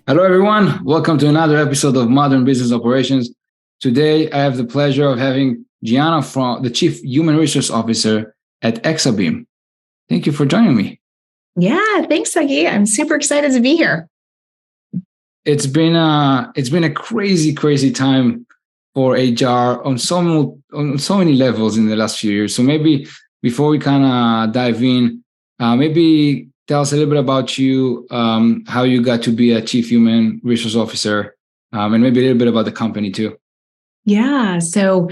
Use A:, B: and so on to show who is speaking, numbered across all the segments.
A: Hello, everyone. Welcome to another episode of Modern Business Operations. Today, I have the pleasure of having Gianna, the Chief Human Resource Officer at Exabeam. Thank you for joining me.
B: Yeah, thanks, Sagi. I'm super excited to be here.
A: It's been a crazy time for HR on so many levels in the last few years. So maybe before we kind of dive in, maybe tell us a little bit about you, how you got to be a Chief Human Resource Officer, and maybe a little bit about the company too.
B: Yeah, so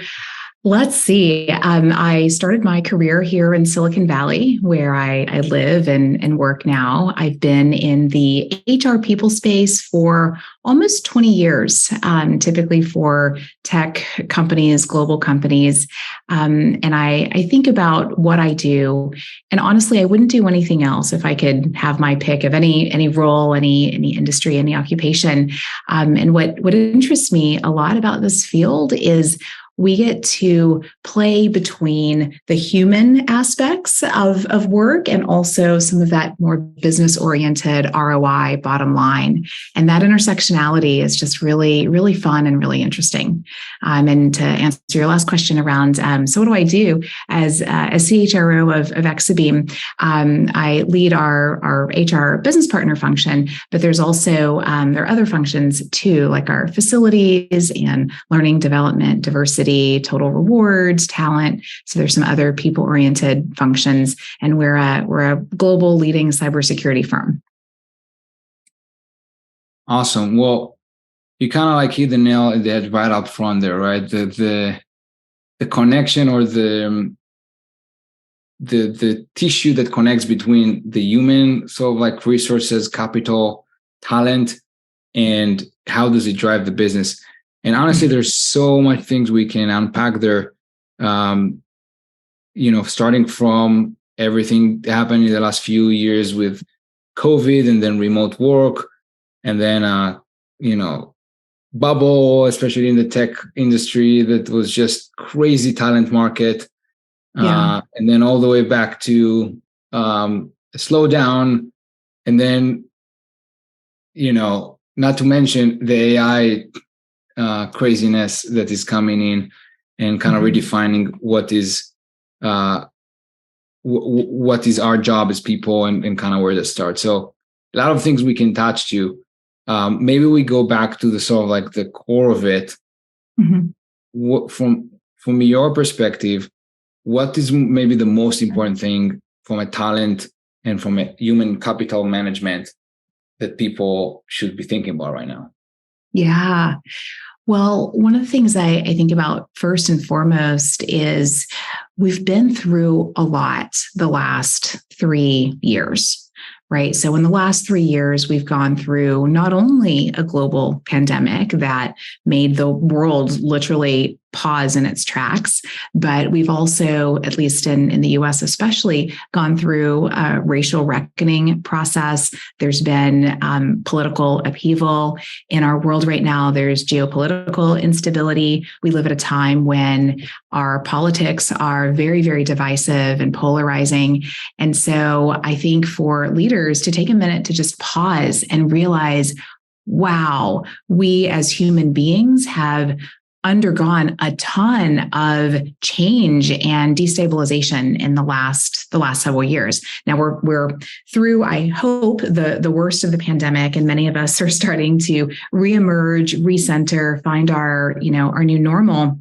B: let's see. I started my career here in Silicon Valley, where I live and work now. I've been in the HR people space for almost 20 years, typically for tech companies, global companies. And I think about what I do. And honestly, I wouldn't do anything else if I could have my pick of any role, any industry, any occupation. And what interests me a lot about this field is we get to play between the human aspects of work and also some of that more business-oriented ROI bottom line. And that intersectionality is just really, really fun and really interesting. And to answer your last question around, so what do I do as CHRO of Exabeam? I lead our HR business partner function, but there's also, there are other functions too, like our facilities and learning, development, diversity, total rewards, talent. So there's some other people-oriented functions, and we're a global leading cybersecurity firm.
A: Awesome. Well, you kind of like hit the nail on the head right up front there, right? The connection or the tissue that connects between the human sort of like resources, capital, talent, and how does it drive the business? And honestly, there's so much things we can unpack there, starting from everything that happened in the last few years with COVID and then remote work and then, bubble, especially in the tech industry, that was just crazy talent market. And then all the way back to slow down. And then, not to mention the AI craziness that is coming in and kind of redefining what is our job as people and kind of where to start. So a lot of things we can touch to. Maybe we go back to the sort of like the core of it. What, from your perspective, what is maybe the most important thing from a talent and from a human capital management that people should be thinking about right now?
B: Yeah. Well, one of the things I think about first and foremost is we've been through a lot the last 3 years, right? So in the last 3 years, we've gone through not only a global pandemic that made the world literally pause in its tracks, but we've also, at least in the US especially, gone through a racial reckoning process. There's been political upheaval in our world right now. There's geopolitical instability. We live at a time when our politics are very, very divisive and polarizing. And so I think for leaders to take a minute to just pause and realize, wow, we as human beings have undergone a ton of change and destabilization in the last several years. Now we're through, I hope, the worst of the pandemic, and many of us are starting to reemerge, recenter, find our new normal.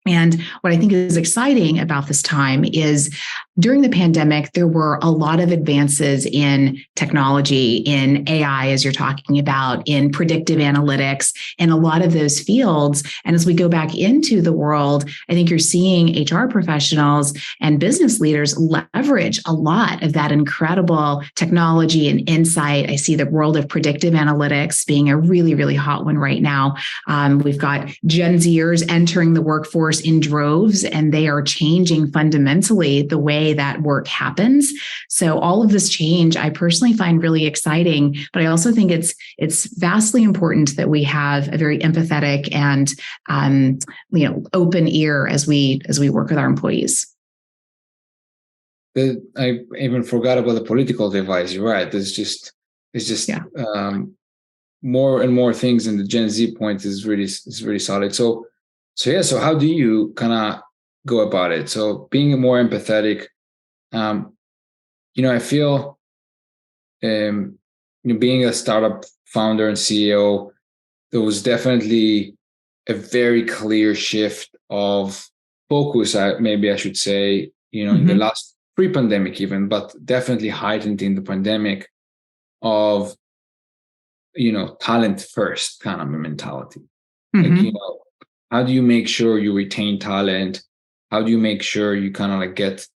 B: And what I think is exciting about this time is during the pandemic, there were a lot of advances in technology, in AI, as you're talking about, in predictive analytics, in a lot of those fields. And as we go back into the world, I think you're seeing HR professionals and business leaders leverage a lot of that incredible technology and insight. I see the world of predictive analytics being a really, really hot one right now. We've got Gen Zers entering the workforce in droves, and they are changing fundamentally the way that work happens. So all of this change, I personally find really exciting, but I also think it's vastly important that we have a very empathetic and open ear as we work with our employees.
A: I even forgot about the political device. You're right. It's just more and more things in the Gen Z point is really solid. So how do you kind of go about it? So being more empathetic, I feel, being a startup founder and CEO, there was definitely a very clear shift of focus. Maybe I should say, in the last pre-pandemic even, but definitely heightened in the pandemic of, talent first kind of a mentality. Like, how do you make sure you retain talent? How do you make sure you kind of like get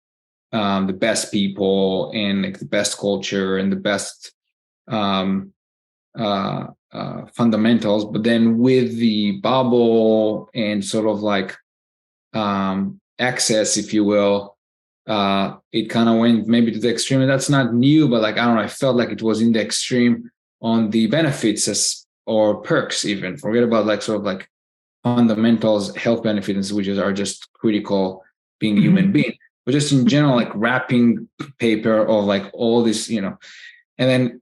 A: the best people and like the best culture and the best fundamentals, but then with the bubble and sort of like excess, if you will, it kind of went maybe to the extreme. And that's not new, but like, I don't know, I felt like it was in the extreme on the benefits or perks even. Forget about like sort of like fundamentals, health benefits, which are just critical being a human being, but just in general, like wrapping paper of like all this, and then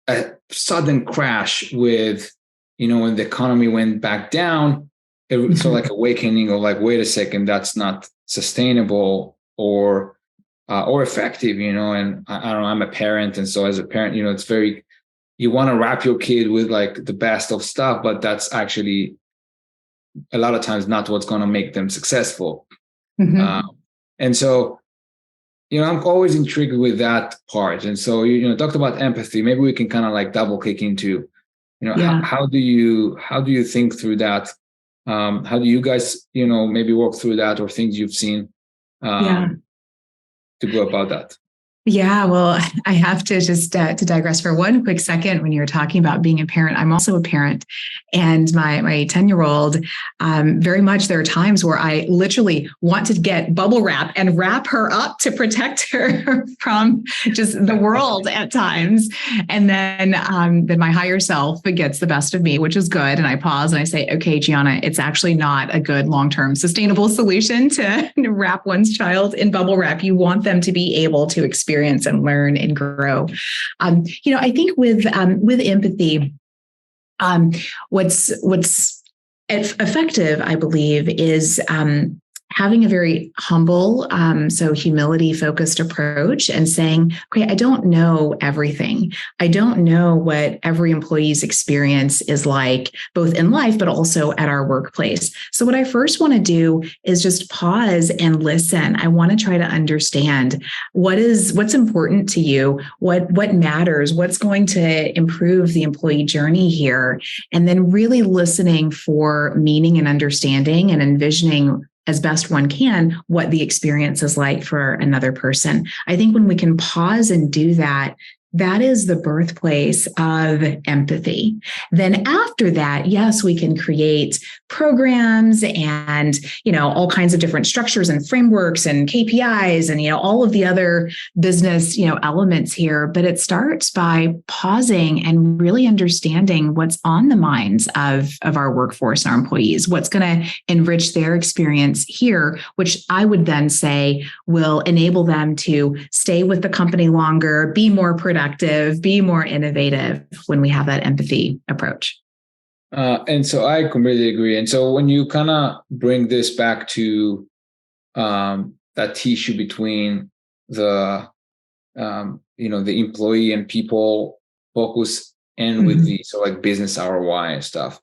A: a sudden crash with, when the economy went back down, it's sort of like awakening of like, wait a second, that's not sustainable or effective, and I don't know, I'm a parent. And so as a parent, it's very, you want to wrap your kid with like the best of stuff, but that's actually a lot of times not what's going to make them successful. And so, I'm always intrigued with that part. And so, talked about empathy. Maybe we can kind of like double click into, how do you think through that? How do you guys, maybe work through that or things you've seen to go about that?
B: Yeah, well, I have to just to digress for one quick second. When you're talking about being a parent, I'm also a parent, and my 10-year-old, very much there are times where I literally want to get bubble wrap and wrap her up to protect her from just the world at times, and then my higher self gets the best of me, which is good. And I pause and I say, okay, Gianna, it's actually not a good long-term sustainable solution to wrap one's child in bubble wrap. You want them to be able to experience and learn and grow. I think with empathy, what's effective, I believe, is having a very humble, so humility-focused approach and saying, okay, I don't know everything. I don't know what every employee's experience is like, both in life, but also at our workplace. So what I first want to do is just pause and listen. I want to try to understand what's important to you, what matters, what's going to improve the employee journey here, and then really listening for meaning and understanding and envisioning as best one can what the experience is like for another person. I think when we can pause and do that, that is the birthplace of empathy. Then after that, yes, we can create programs and, all kinds of different structures and frameworks and KPIs and, all of the other business, elements here. But it starts by pausing and really understanding what's on the minds of our workforce and our employees, what's going to enrich their experience here, which I would then say will enable them to stay with the company longer, be more productive, be more innovative when we have that empathy approach.
A: And so I completely agree. And so when you kind of bring this back to that tissue between the the employee and people focus and with the like business ROI and stuff.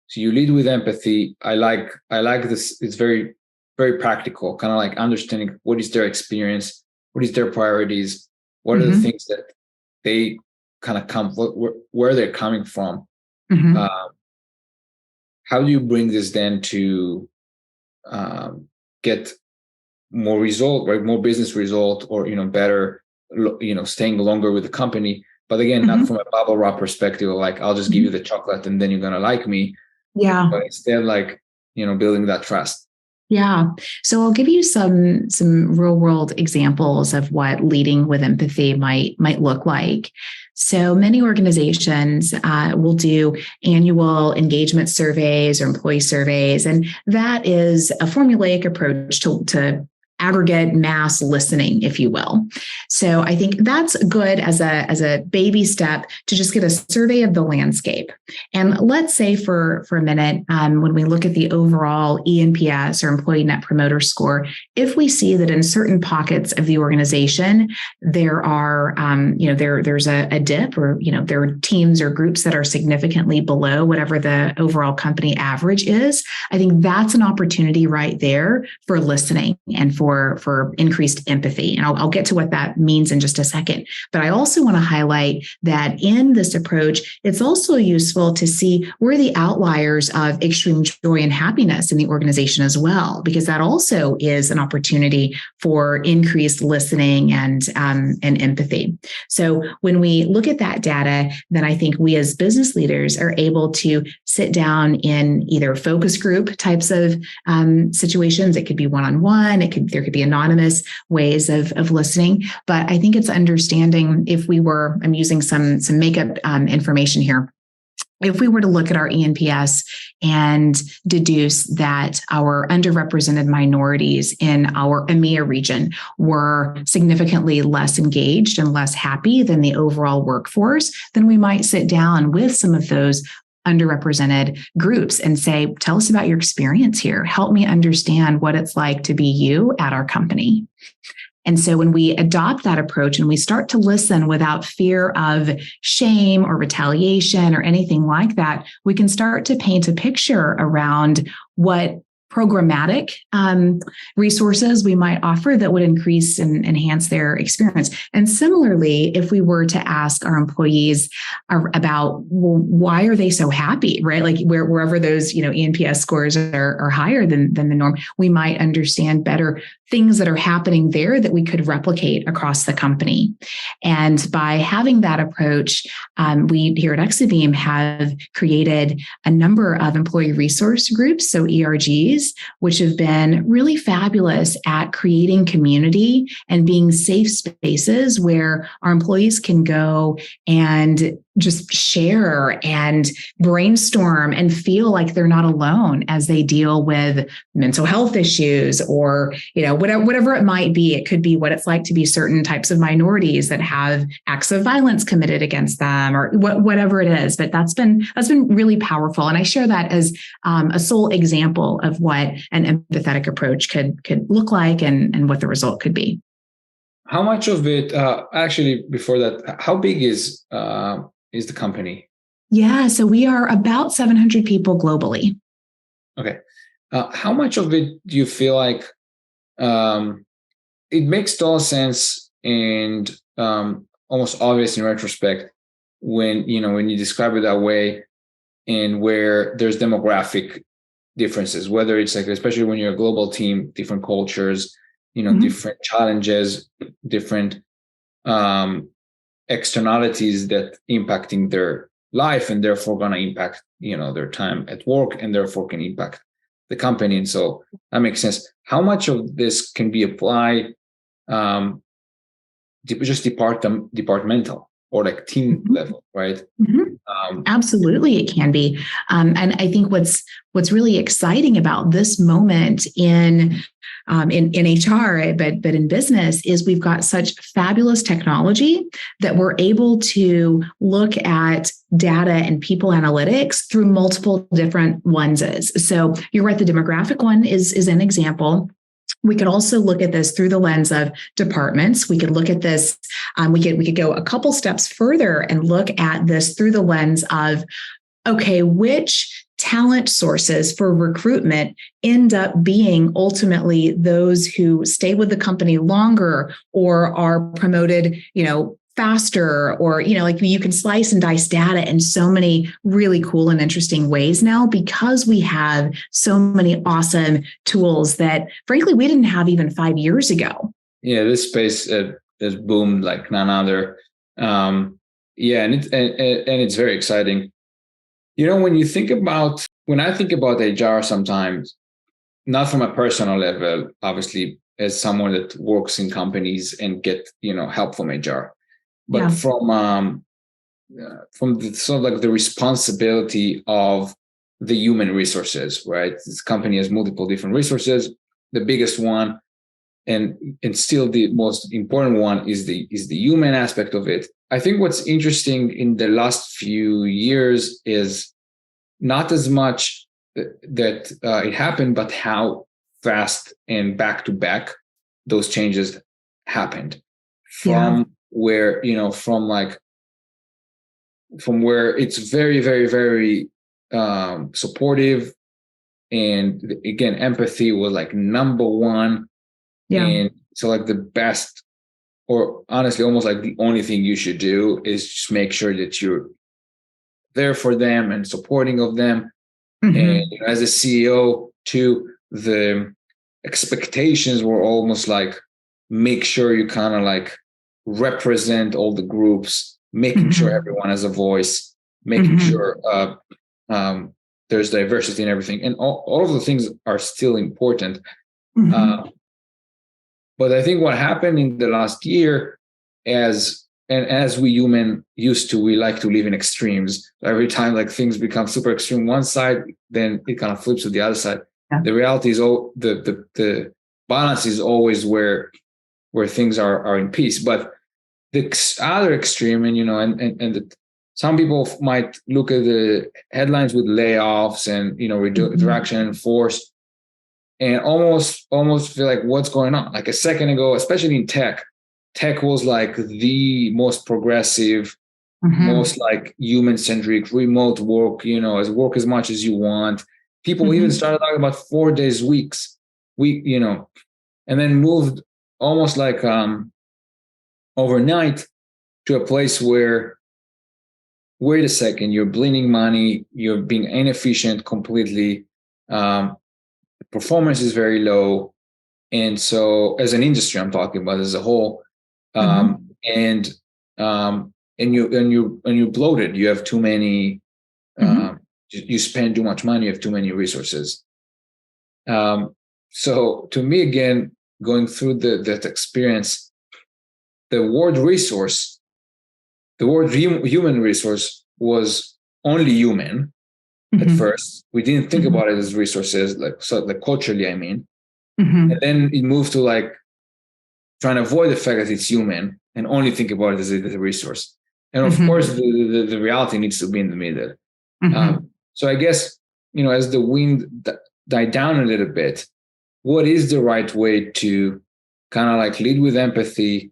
A: So you lead with empathy. I like this. It's very, very practical, kind of like understanding what is their experience, what is their priorities, what are the things that they kind of where they're coming from. How do you bring this then to get more result, right? More business result, or better, staying longer with the company. But again, not from a bubble wrap perspective, like I'll just give you the chocolate and then you're gonna like me.
B: Yeah.
A: But instead, like building that trust.
B: Yeah. So I'll give you some real world examples of what leading with empathy might look like. So many organizations will do annual engagement surveys or employee surveys, and that is a formulaic approach to aggregate mass listening, if you will. So I think that's good as a baby step to just get a survey of the landscape. And let's say for a minute, when we look at the overall ENPS or Employee Net Promoter Score, if we see that in certain pockets of the organization there are, there's a dip, or there are teams or groups that are significantly below whatever the overall company average is, I think that's an opportunity right there for listening and for increased empathy. And I'll get to what that means in just a second. But I also want to highlight that in this approach, it's also useful to see where the outliers of extreme joy and happiness in the organization as well, because that also is an opportunity for increased listening and empathy. So when we look at that data, then I think we as business leaders are able to sit down in either focus group types of situations. It could be one-on-one. There could be anonymous ways of listening. But I think it's understanding I'm using some makeup information here. If we were to look at our ENPS and deduce that our underrepresented minorities in our EMEA region were significantly less engaged and less happy than the overall workforce, then we might sit down with some of those underrepresented groups and say, tell us about your experience here. Help me understand what it's like to be you at our company. And so when we adopt that approach and we start to listen without fear of shame or retaliation or anything like that, we can start to paint a picture around what programmatic resources we might offer that would increase and enhance their experience. And similarly, if we were to ask our employees about, well, why are they so happy, right? Like wherever those ENPS scores are higher than the norm, we might understand better things that are happening there that we could replicate across the company. And by having that approach, we here at Exabeam have created a number of employee resource groups, so ERGs, which have been really fabulous at creating community and being safe spaces where our employees can go and just share and brainstorm and feel like they're not alone as they deal with mental health issues or, whatever it might be. It could be what it's like to be certain types of minorities that have acts of violence committed against them or whatever it is. But that's been really powerful. And I share that as a sole example of what an empathetic approach could look like and what the result could be.
A: How much of it, actually, before that, how big is the company?
B: Yeah, so we are about 700 people globally.
A: Okay. How much of it do you feel like it makes total sense and almost obvious in retrospect when you describe it that way, and where there's demographic differences, whether it's like, especially when you're a global team, different cultures, different challenges, different externalities that impacting their life and therefore going to impact their time at work and therefore can impact the company. And so that makes sense. How much of this can be applied just departmental or like team level, right?
B: Absolutely, it can be. And I think what's really exciting about this moment in HR, but in business, is we've got such fabulous technology that we're able to look at data and people analytics through multiple different lenses. So you're right, the demographic one is an example. We could also look at this through the lens of departments. We could look at this, we could go a couple steps further and look at this through the lens of, okay, which talent sources for recruitment end up being ultimately those who stay with the company longer or are promoted, faster, or, like you can slice and dice data in so many really cool and interesting ways now because we have so many awesome tools that frankly, we didn't have even 5 years ago. Yeah,
A: this space has boomed like none other. And it's very exciting. When I think about HR sometimes, not from a personal level, obviously, as someone that works in companies and get, help from HR, but from the sort of like the responsibility of the human resources, right? This company has multiple different resources. The biggest one and still the most important one is the human aspect of it. I think what's interesting in the last few years is not as much that it happened, but how fast and back to back those changes happened from where, from where it's very, very, very supportive. And again, empathy was like number one. Yeah. And so like the best, or honestly, almost like the only thing you should do is just make sure that you're there for them and supporting of them. Mm-hmm. And as a CEO too, the expectations were almost like, make sure you kind of like represent all the groups, making sure everyone has a voice, making sure there's diversity in everything. And all of the things are still important. But I think what happened in the last year, as we human used to, we like to live in extremes. Every time like things become super extreme one side, then it kind of flips to the other side. Yeah. The reality is, the balance is always where things are in peace. But the other extreme, and some people might look at the headlines with layoffs and reduction in force, and almost feel like, what's going on? Like a second ago, especially in tech was like the most progressive, most like human-centric, remote work, work as much as you want. People even started talking about 4 days weeks, and then moved almost like overnight to a place where, wait a second, you're bleeding money, you're being inefficient completely. Performance is very low. And so as an industry, I'm talking about as a whole, and you're bloated. You have too many, you spend too much money, you have too many resources. So to me, again, going through that experience, the word human resource was only human at first. We didn't think about it as resources, like culturally, I mean. And then it moved to like trying to avoid the fact that it's human and only think about it as a resource. And of course, the reality needs to be in the middle. So I guess, as the wind died down a little bit, what is the right way to kind of like lead with empathy,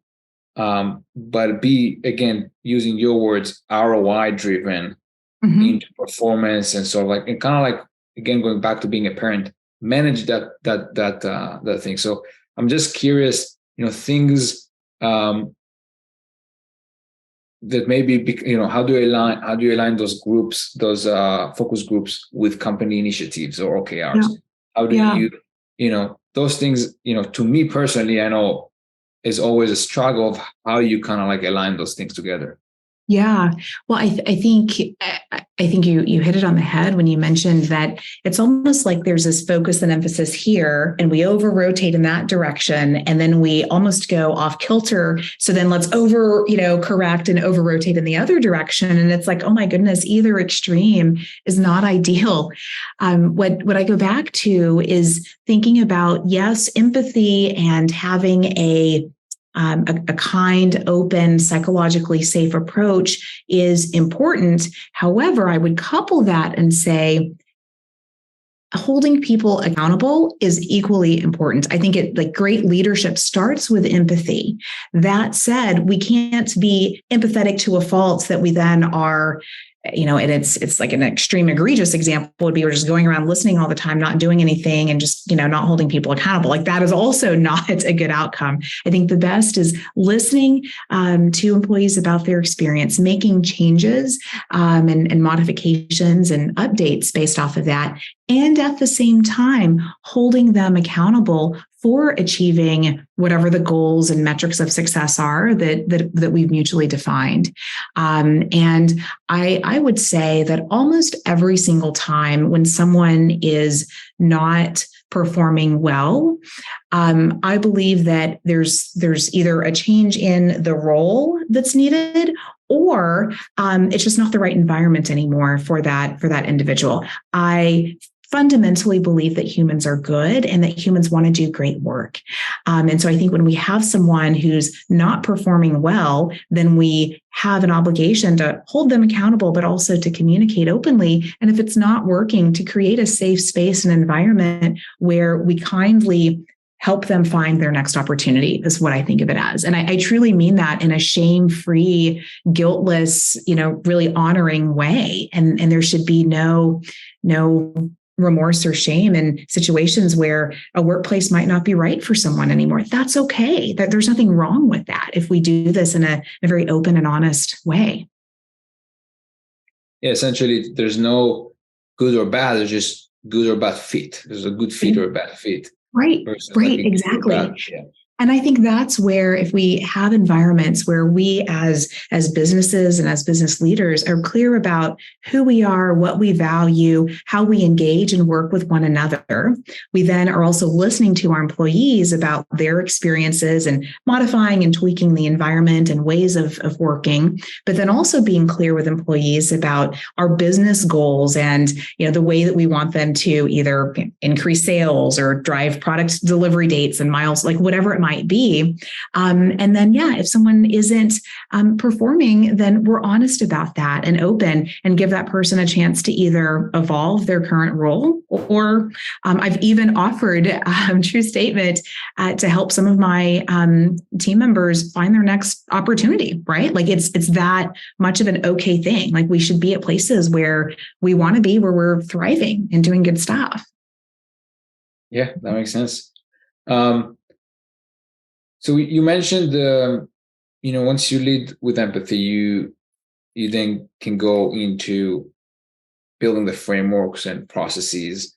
A: but be, again, using your words, ROI driven into performance, and sort of like, and kind of like, again, going back to being a parent, manage that thing. So I'm just curious, things that maybe, how do you align those groups, those focus groups with company initiatives or OKRs? Yeah. How do you, those things, to me personally, I know is always a struggle of how you kind of like align those things together.
B: Yeah. Well, I think you hit it on the head when you mentioned that it's almost like there's this focus and emphasis here, and we over rotate in that direction, and then we almost go off kilter. So then let's correct and over rotate in the other direction. And it's like, oh my goodness, either extreme is not ideal. What I go back to is thinking about, yes, empathy and having a kind, open, psychologically safe approach is important. However, I would couple that and say, holding people accountable is equally important. I think great leadership starts with empathy. That said, we can't be empathetic to a fault that we then are, and it's like an extreme egregious example would be we're just going around listening all the time, not doing anything, and just, not holding people accountable. Like that is also not a good outcome. I think the best is listening to employees about their experience, making changes and modifications and updates based off of that. And at the same time, holding them accountable for achieving whatever the goals and metrics of success are that we've mutually defined. And I would say that almost every single time when someone is not performing well, I believe that there's either a change in the role that's needed, or it's just not the right environment anymore for that individual. I fundamentally believe that humans are good and that humans want to do great work. And so I think when we have someone who's not performing well, then we have an obligation to hold them accountable, but also to communicate openly. And if it's not working, to create a safe space and environment where we kindly help them find their next opportunity is what I think of it as. And I truly mean that in a shame-free, guiltless, really honoring way. And there should be no remorse or shame in situations where a workplace might not be right for someone anymore. That's okay. That there's nothing wrong with that if we do this in a very open and honest way.
A: Yeah, essentially, there's no good or bad. There's just good or bad fit. There's a good fit or a bad fit.
B: Right, exactly.
A: Yeah.
B: And I think that's where, if we have environments where we as businesses and as business leaders are clear about who we are, what we value, how we engage and work with one another, we then are also listening to our employees about their experiences and modifying and tweaking the environment and ways of working, but then also being clear with employees about our business goals and the way that we want them to either increase sales or drive product delivery dates and miles, like whatever it might be. And then, if someone isn't performing, then we're honest about that and open and give that person a chance to either evolve their current role or I've even offered, true statement, to help some of my team members find their next opportunity, right? Like it's that much of an okay thing. Like we should be at places where we want to be, where we're thriving and doing good stuff.
A: Yeah, that makes sense. So you mentioned, once you lead with empathy, you then can go into building the frameworks and processes.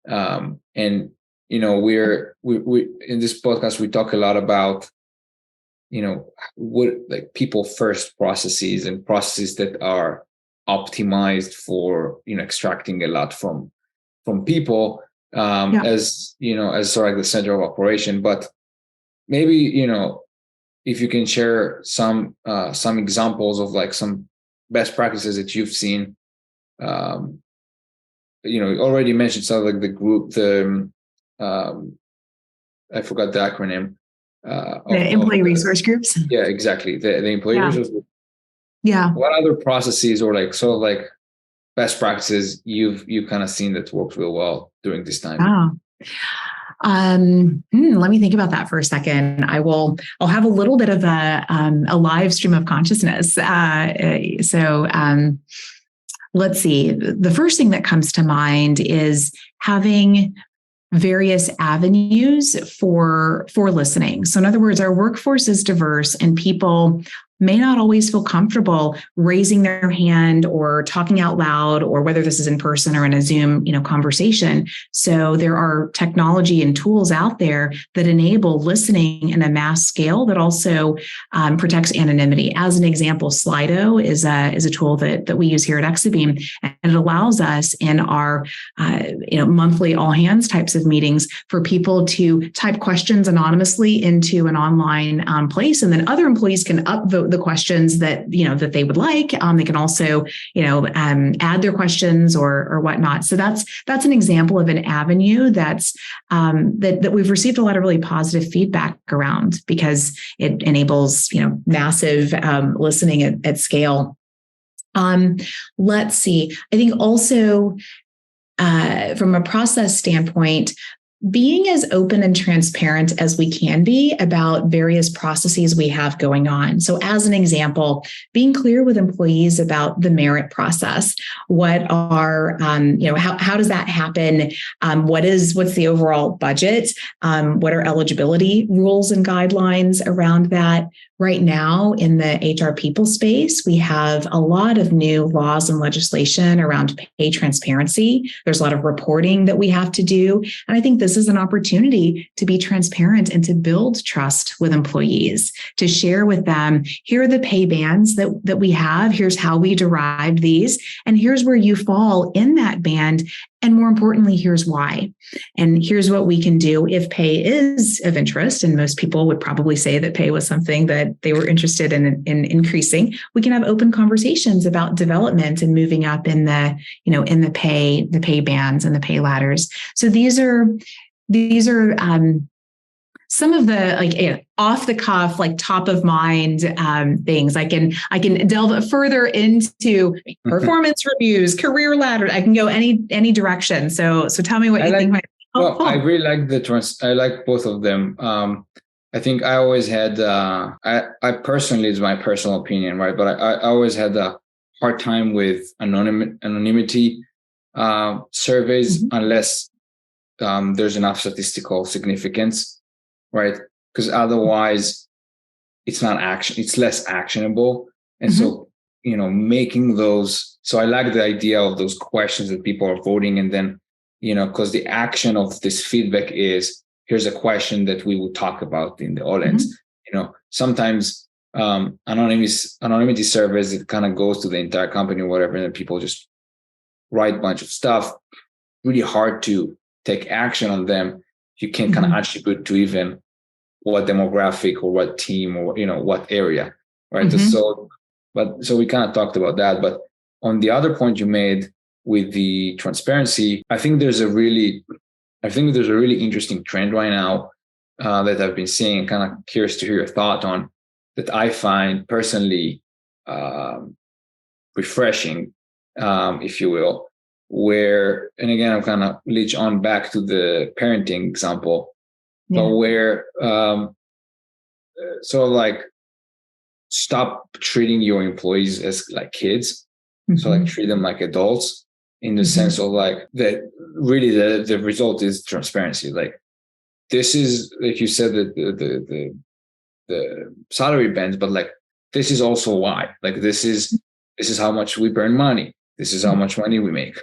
A: And we in this podcast we talk a lot about what like people first processes and processes that are optimized for extracting a lot from people as as sort of like the center of operation, but maybe, if you can share some examples of like some best practices that you've seen. You already mentioned something like the group, I forgot the acronym.
B: The employee resource groups.
A: Yeah, exactly. The employee resource group.
B: Yeah.
A: What other processes or like sort of like best practices you've kind of seen that works real well during this time?
B: Wow. Let me think about that for a second. I'll have a little bit of a live stream of consciousness. So let's see. The first thing that comes to mind is having various avenues for listening. So in other words, our workforce is diverse and people may not always feel comfortable raising their hand or talking out loud, or whether this is in person or in a Zoom, conversation. So there are technology and tools out there that enable listening in a mass scale that also protects anonymity. As an example, Slido is a tool that we use here at Exabeam, and it allows us in our monthly all hands types of meetings for people to type questions anonymously into an online place, and then other employees can upvote the questions that that they would like. They can also add their questions or whatnot. So that's an example of an avenue that's that we've received a lot of really positive feedback around, because it enables massive listening at scale. Let's see. I think also from a process standpoint, being as open and transparent as we can be about various processes we have going on. So as an example, being clear with employees about the merit process. What are, how does that happen? What's the overall budget? What are eligibility rules and guidelines around that? Right now in the HR people space, we have a lot of new laws and legislation around pay transparency. There's a lot of reporting that we have to do. And I think this is an opportunity to be transparent and to build trust with employees, to share with them, here are the pay bands that we have, here's how we derived these, and here's where you fall in that band. And more importantly, here's why. And here's what we can do if pay is of interest. And most people would probably say that pay was something that they were interested in increasing. We can have open conversations about development and moving up in the pay bands and the pay ladders. So these are some of the off the cuff, top of mind things. I can delve further into performance reviews, career ladder. I can go any direction. So tell me what you think.
A: I really like I like both of them. I think I always had, I personally, is my personal opinion, right? But I always had a hard time with anonymity surveys unless there's enough statistical significance. Right, because otherwise, it's less actionable, and so making those. So I like the idea of those questions that people are voting, and then because the action of this feedback is, here's a question that we would talk about in the audience. Sometimes anonymity surveys, it kind of goes to the entire company or whatever, and then people just write a bunch of stuff. Really hard to take action on them. You can't kind of attribute to even what demographic or what team or what area, right? So we kind of talked about that. But on the other point you made with the transparency, I think there's a really interesting trend right now that I've been seeing. Kind of curious to hear your thought on that. I find personally refreshing, if you will. Where, and again, I'm kind of leech on back to the parenting example, but where sort of stop treating your employees as like kids. So treat them like adults in the sense of that really the result is transparency. This is, like you said, the salary bands, but this is also why. This is how much we burn money. This is how much money we make.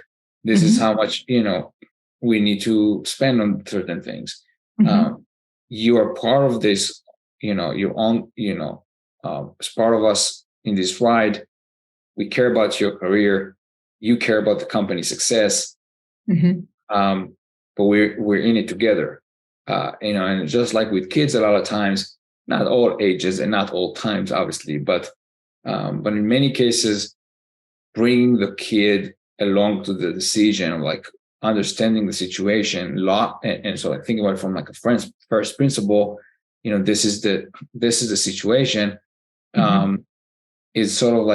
A: This is how much, we need to spend on certain things. You are part of this, your own, as part of us in this ride. We care about your career. You care about the company's success. But we're in it together. And just like with kids, a lot of times, not all ages and not all times, obviously, but in many cases, bringing the kid along to the decision of understanding the situation, and so think about it from a friend's first principle. This is the situation. Is sort of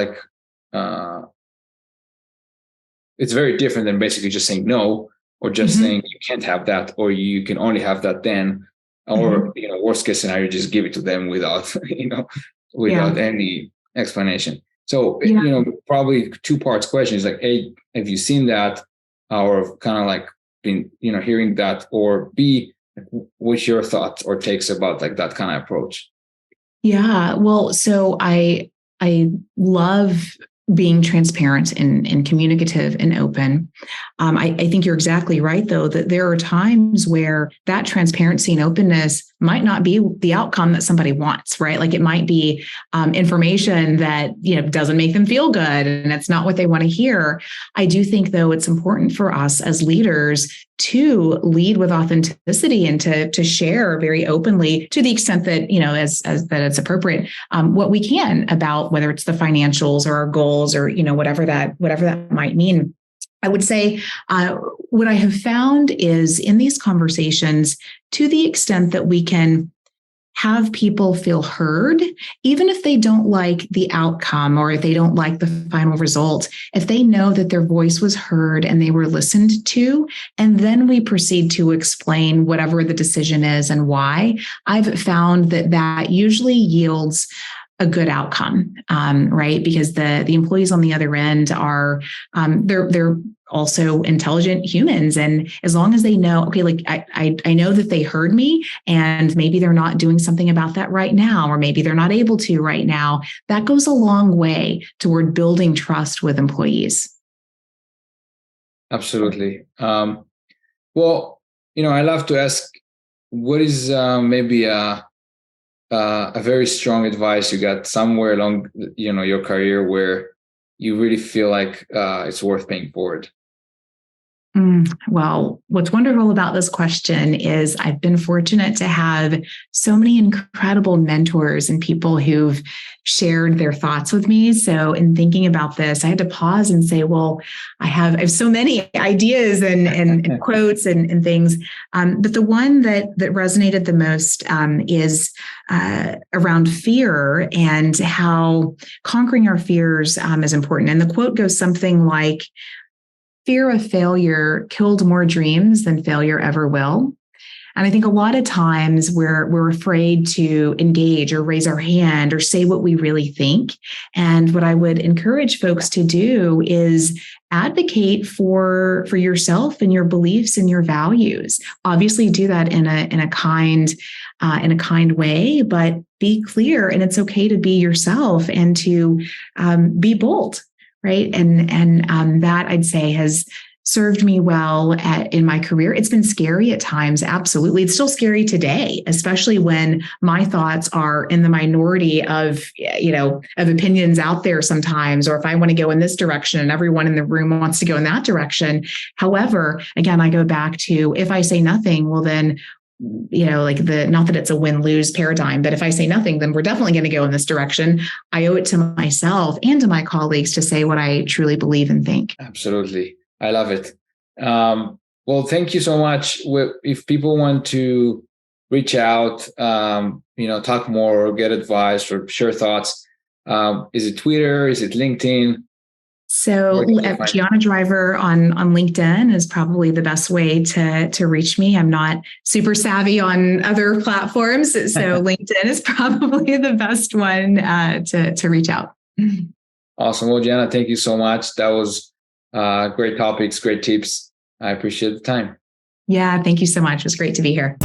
A: it's very different than basically just saying no, or just saying you can't have that, or you can only have that then, or worst case scenario, just give it to them without any explanation. So, probably two parts question is A, have you seen that, or kind of been, hearing that, or B, what's your thoughts or takes about that kind of approach?
B: Yeah, well, so I love being transparent and communicative and open. I think you're exactly right, though, that there are times where that transparency and openness might not be the outcome that somebody wants, right? It might be information that doesn't make them feel good, and it's not what they want to hear. I do think, though, it's important for us as leaders to lead with authenticity and to share very openly, to the extent that as that it's appropriate, what we can about whether it's the financials or our goals or whatever that might mean. I would say what I have found is in these conversations, to the extent that we can have people feel heard, even if they don't like the outcome or if they don't like the final result, if they know that their voice was heard and they were listened to, and then we proceed to explain whatever the decision is and why, I've found that usually yields a good outcome, right? Because the employees on the other end are, they're also intelligent humans. And as long as they know, okay, I know that they heard me and maybe they're not doing something about that right now, or maybe they're not able to right now, that goes a long way toward building trust with employees.
A: Absolutely. Well, I love to ask, what is maybe a very strong advice you got somewhere along, your career where you really feel like it's worth paying forward?
B: Well, what's wonderful about this question is I've been fortunate to have so many incredible mentors and people who've shared their thoughts with me. So in thinking about this, I had to pause and say, well, I have so many ideas and quotes and things. But the one that resonated the most is around fear and how conquering our fears is important. And the quote goes something like, "Fear of failure killed more dreams than failure ever will." And I think a lot of times we're afraid to engage or raise our hand or say what we really think. And what I would encourage folks to do is advocate for yourself and your beliefs and your values. Obviously, do that in a kind way, but be clear. And it's okay to be yourself and to be bold. Right. And that I'd say has served me well in my career. It's been scary at times. Absolutely. It's still scary today, especially when my thoughts are in the minority of opinions out there sometimes, or if I want to go in this direction and everyone in the room wants to go in that direction. However, again, I go back to, if I say nothing, well, then not that it's a win-lose paradigm, but if I say nothing, then we're definitely going to go in this direction. I owe it to myself and to my colleagues to say what I truly believe and think.
A: Absolutely. I love it. Well, thank you so much. If people want to reach out, talk more or get advice or share thoughts, is it Twitter? Is it LinkedIn?
B: So Gianna Driver on LinkedIn is probably the best way to reach me. I'm not super savvy on other platforms, so LinkedIn is probably the best one to reach out.
A: Awesome. Well, Gianna, thank you so much. That was great topics, great tips. I appreciate the time.
B: Yeah, thank you so much. It was great to be here.